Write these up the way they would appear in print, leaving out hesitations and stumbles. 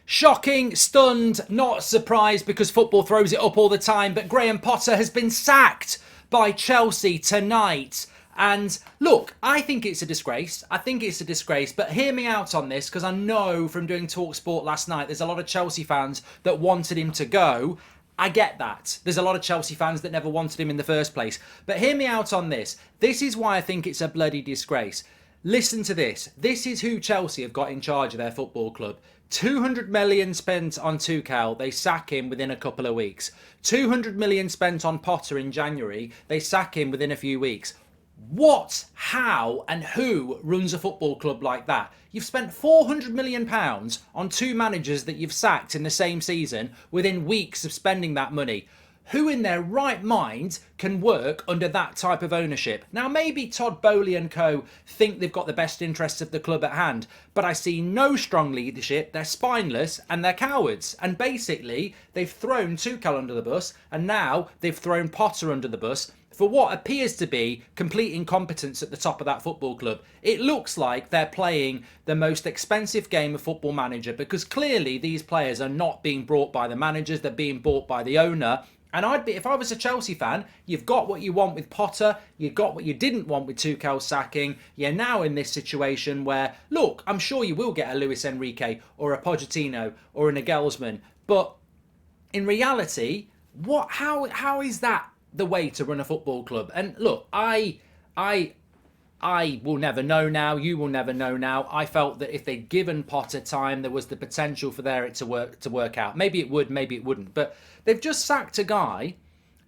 Shocking, stunned, not surprised because football throws it up all the time, but Graham Potter has been sacked by Chelsea tonight. And look, I think it's a disgrace. But hear me out on this, because I know from doing TalkSport last night, there's a lot of Chelsea fans that wanted him to go. I get that. There's a lot of Chelsea fans that never wanted him in the first place. But hear me out on this. This is why I think it's a bloody disgrace. Listen to this. This is who Chelsea have got in charge of their football club. 200 million spent on Tuchel, they sack him within a couple of weeks. 200 million spent on Potter in January, they sack him within a few weeks. What, how and who runs a football club like that? You've spent £400 million on two managers that you've sacked in the same season within weeks of spending that money. Who in their right mind can work under that type of ownership? Now, maybe Todd Boehly and co think they've got the best interests of the club at hand, but I see no strong leadership. They're spineless and they're cowards. And basically, they've thrown Tuchel under the bus, and now they've thrown Potter under the bus for what appears to be complete incompetence at the top of that football club. It looks like they're playing the most expensive game of Football Manager, because clearly these players are not being brought by the managers, they're being bought by the owner. And if I was a Chelsea fan, you've got what you want with Potter, you got what you didn't want with Tuchel sacking. You're now in this situation where, look, I'm sure you will get a Luis Enrique or a Pochettino or a Nagelsmann, but in reality, how is that the way to run a football club? And look, I will never know now. You will never know now. I felt that if they'd given Potter time, there was the potential for it to work out. Maybe it would, maybe it wouldn't. But they've just sacked a guy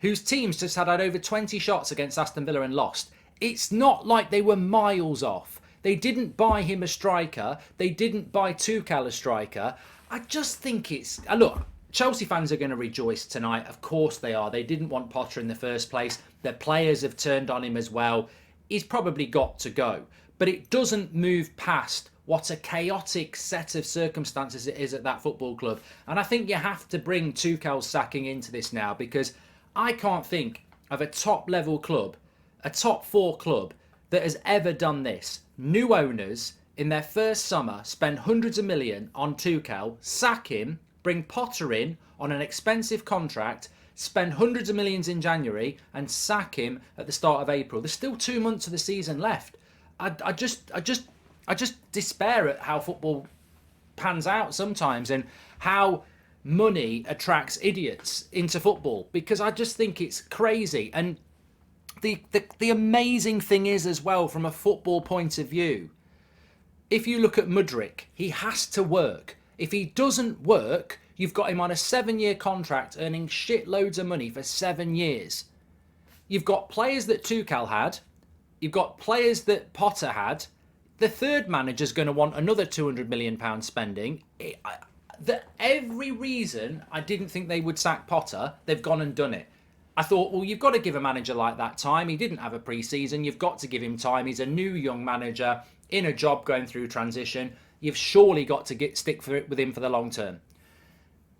whose team's just had over 20 shots against Aston Villa and lost. It's not like they were miles off. They didn't buy him a striker. They didn't buy Tuchel a striker. I just think it's... Look, Chelsea fans are going to rejoice tonight. Of course they are. They didn't want Potter in the first place. Their players have turned on him as well. He's probably got to go. But it doesn't move past what a chaotic set of circumstances it is at that football club. And I think you have to bring Tuchel's sacking into this now, because I can't think of a top-level club, a top-4 club, that has ever done this. New owners, in their first summer, spend hundreds of millions on Tuchel, sack him, bring Potter in on an expensive contract, spend hundreds of millions in January and sack him at the start of April. There's still 2 months of the season left. I just despair at how football pans out sometimes, and how money attracts idiots into football, because I just think it's crazy. And the amazing thing is as well, from a football point of view, if you look at Mudryk, he has to work. If he doesn't work, you've got him on a 7-year contract earning shitloads of money for 7 years. You've got players that Tuchel had. You've got players that Potter had. The third manager's going to want another £200 million spending. Every reason I didn't think they would sack Potter, they've gone and done it. I thought, well, you've got to give a manager like that time. He didn't have a pre-season. You've got to give him time. He's a new young manager in a job going through transition. You've surely got to stick with him for the long term.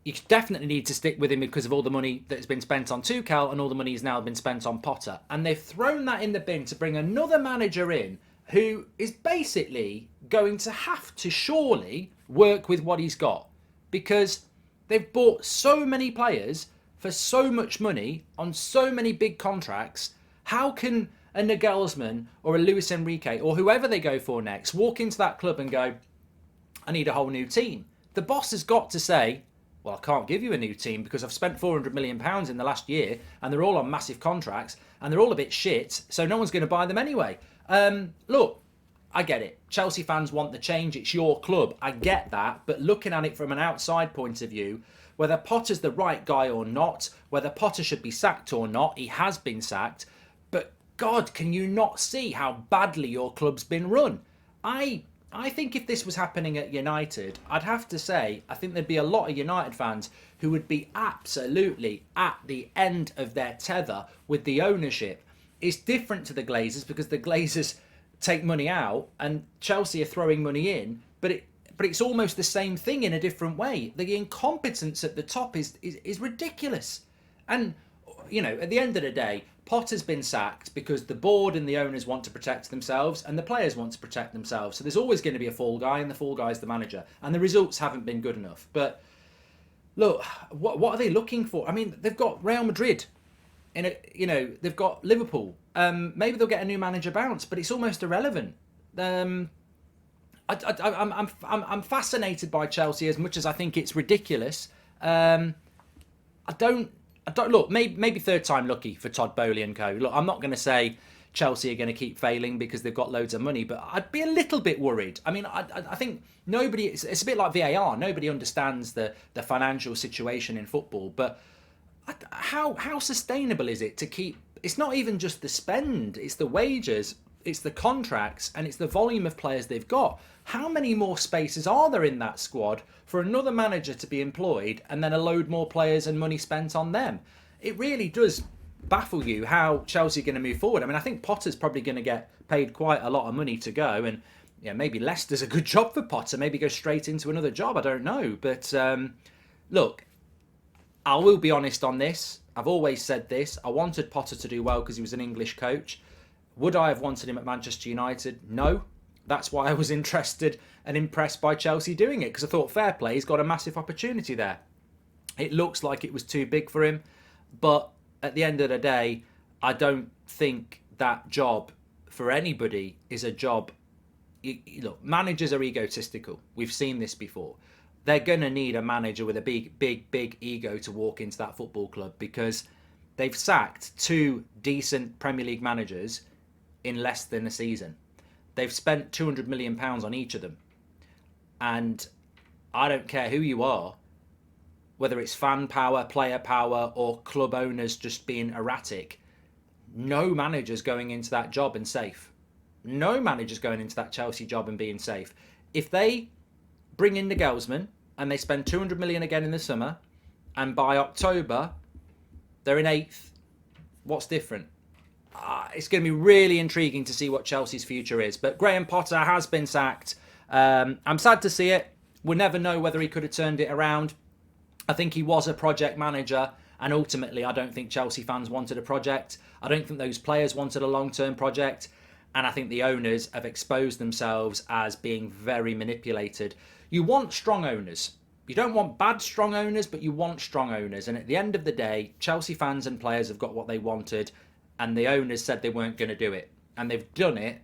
You definitely need to stick with him because of all the money that's been spent on Tuchel and all the money has now been spent on Potter. And they've thrown that in the bin to bring another manager in who is basically going to have to surely work with what he's got, because they've bought so many players for so much money on so many big contracts. How can a Nagelsmann or a Luis Enrique or whoever they go for next walk into that club and go, I need a whole new team? The boss has got to say, well, I can't give you a new team because I've spent £400 million in the last year and they're all on massive contracts and they're all a bit shit, so no one's going to buy them anyway. Look, I get it. Chelsea fans want the change. It's your club. I get that. But looking at it from an outside point of view, whether Potter's the right guy or not, whether Potter should be sacked or not, he has been sacked. But God, can you not see how badly your club's been run? I think if this was happening at United, I'd have to say, I think there'd be a lot of United fans who would be absolutely at the end of their tether with the ownership. It's different to the Glazers because the Glazers take money out and Chelsea are throwing money in, but it's almost the same thing in a different way. The incompetence at the top is ridiculous. And, you know, at the end of the day, Potter's been sacked because the board and the owners want to protect themselves and the players want to protect themselves. So there's always going to be a fall guy, and the fall guy is the manager. And the results haven't been good enough. But look, what are they looking for? I mean, they've got Real Madrid. They've got Liverpool. Maybe they'll get a new manager bounce, but it's almost irrelevant. I'm fascinated by Chelsea as much as I think it's ridiculous. I don't look. Maybe third time lucky for Todd Boehly and co. Look, I'm not going to say Chelsea are going to keep failing because they've got loads of money, but I'd be a little bit worried. I mean, I think nobody. It's a bit like VAR. Nobody understands the financial situation in football, but how sustainable is it to keep? It's not even just the spend. It's the wages. It's the contracts, and it's the volume of players they've got. How many more spaces are there in that squad for another manager to be employed and then a load more players and money spent on them? It really does baffle you how Chelsea are going to move forward. I mean, I think Potter's probably going to get paid quite a lot of money to go, and maybe Leicester's a good job for Potter. Maybe go straight into another job. I don't know. But look, I will be honest on this. I've always said this. I wanted Potter to do well because he was an English coach. Would I have wanted him at Manchester United? No. That's why I was interested and impressed by Chelsea doing it, because I thought, fair play, he's got a massive opportunity there. It looks like it was too big for him, but at the end of the day, I don't think that job for anybody is a job. Look, managers are egotistical. We've seen this before. They're going to need a manager with a big ego to walk into that football club, because they've sacked 2 decent Premier League managers in less than a season. They've spent £200 million on each of them. And I don't care who you are, whether it's fan power, player power, or club owners just being erratic, no manager's going into that job and safe. No manager's going into that Chelsea job and being safe. If they bring in the Nagelsmann and they spend 200 million again in the summer, and by October they're in 8th, what's different? It's going to be really intriguing to see what Chelsea's future is. But Graham Potter has been sacked. I'm sad to see it. We'll never know whether he could have turned it around. I think he was a project manager, and ultimately I don't think Chelsea fans wanted a project. I don't think those players wanted a long-term project, and I think the owners have exposed themselves as being very manipulated. You want strong owners. You don't want bad strong owners, but you want strong owners. And at the end of the day, Chelsea fans and players have got what they wanted, and the owners said they weren't going to do it. And they've done it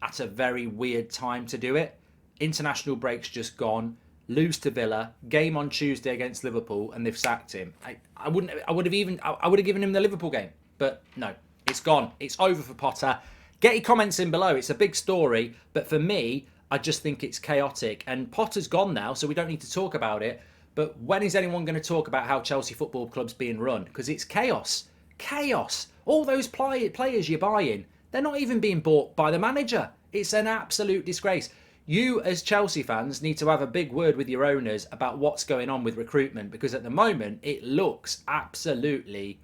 at a very weird time to do it. International break's just gone. Lose to Villa. Game on Tuesday against Liverpool, and they've sacked him. I would have given him the Liverpool game. But no, it's gone. It's over for Potter. Get your comments in below. It's a big story. But for me, I just think it's chaotic. And Potter's gone now, so we don't need to talk about it. But when is anyone going to talk about how Chelsea Football Club's being run? Because it's chaos. Chaos. All those players you're buying, they're not even being bought by the manager. It's an absolute disgrace. You, as Chelsea fans, need to have a big word with your owners about what's going on with recruitment, because at the moment, it looks absolutely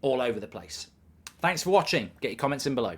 all over the place. Thanks for watching. Get your comments in below.